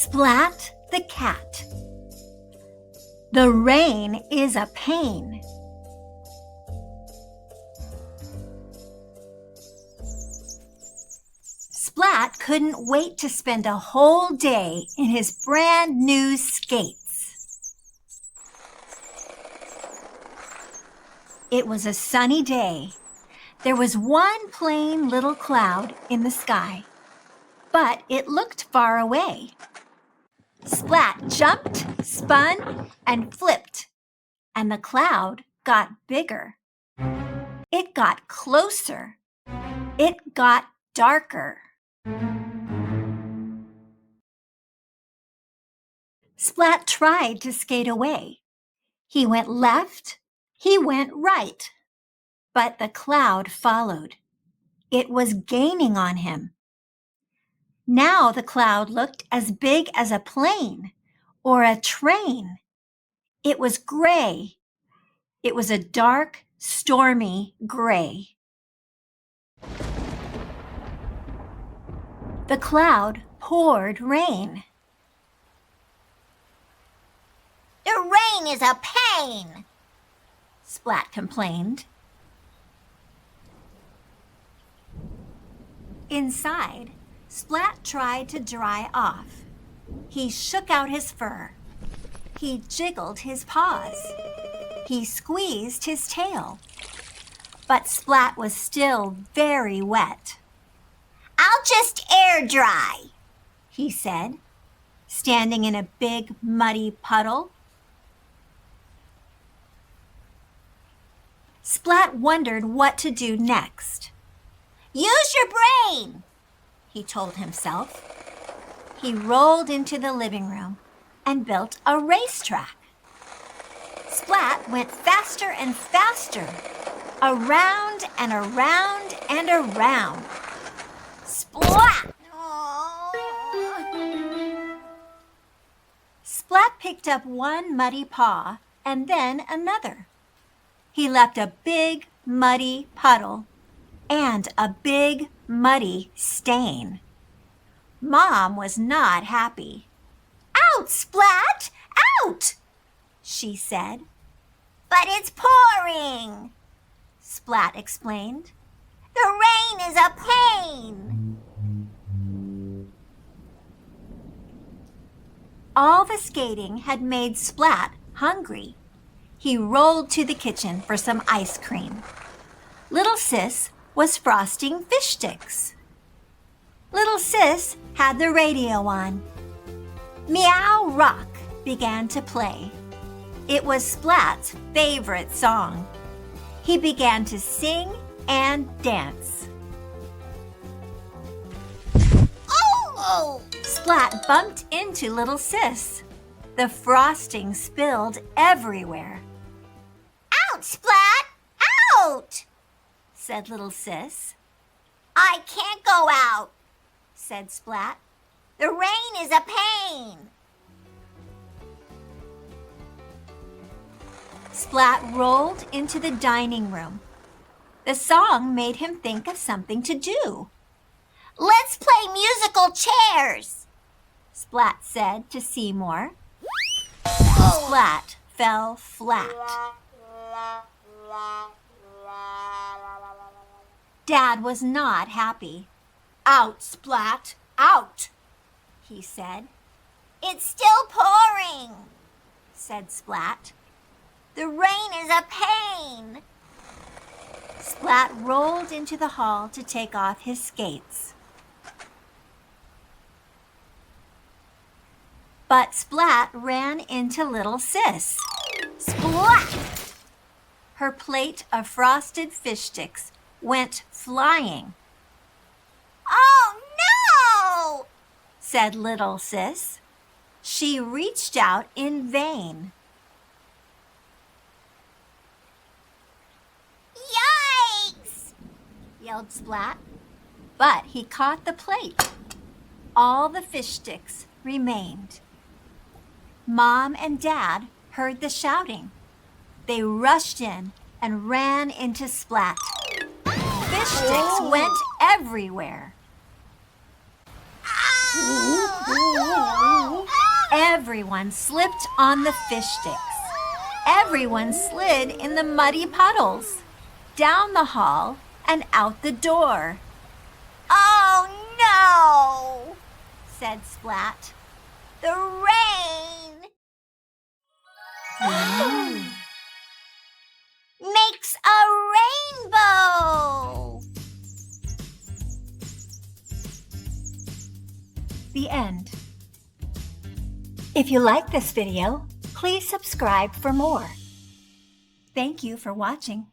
Splat the cat. The rain is a pain. Splat couldn't wait to spend a whole day in his brand new skates. It was a sunny day. There was one plain little cloud in the sky, but it looked far away. Splat jumped, spun, and flipped, and the cloud got bigger. It got closer. It got darker. Splat tried to skate away. He went left, he went right, but the cloud followed. It was gaining on him. Now the cloud looked as big as a plane or a train. It was gray. It was a dark, stormy gray. The cloud poured rain. The rain is a pain, Splat complained. Inside, Splat tried to dry off. He shook out his fur. He jiggled his paws. He squeezed his tail. But Splat was still very wet. I'll just air dry, he said, standing in a big muddy puddle. Splat wondered what to do next. Use your brain, he told himself. He rolled into the living room and built a racetrack. Splat went faster and faster, around and around and around. Splat! Splat picked up one muddy paw and then another. He left a big muddy puddle and a big muddy stain. Mom was not happy. Out, Splat! Out! She said. But it's pouring, Splat explained. The rain is a pain. All the skating had made Splat hungry. He rolled to the kitchen for some ice cream. Little Sis was frosting fish sticks. Little Sis had the radio on. Meow Rock began to play. It was Splat's favorite song. He began to sing and dance. Oh! Splat bumped into Little Sis. The frosting spilled everywhere. Out, Splat! Out! Said Little Sis. I can't go out, said Splat. The rain is a pain. Splat rolled into the dining room. The song made him think of something to do. Let's play musical chairs, Splat said to Seymour. Oh. Splat fell flat. Dad was not happy. Out, Splat, out, he said. It's still pouring, said Splat. The rain is a pain. Splat rolled into the hall to take off his skates. But Splat ran into Little Sis. Splat! Her plate of frosted fish sticks went flying. Oh, no! Said Little Sis. She reached out in vain. Yikes! Yelled Splat. But he caught the plate. All the fish sticks remained. Mom and Dad heard the shouting. They rushed in and ran into Splat. Fish sticks went everywhere. Oh. Everyone slipped on the fish sticks. Everyone slid in the muddy puddles, down the hall and out the door. Oh no, said Splat. the rain makes a rainbow. The end. If you like this video, please subscribe for more. Thank you for watching.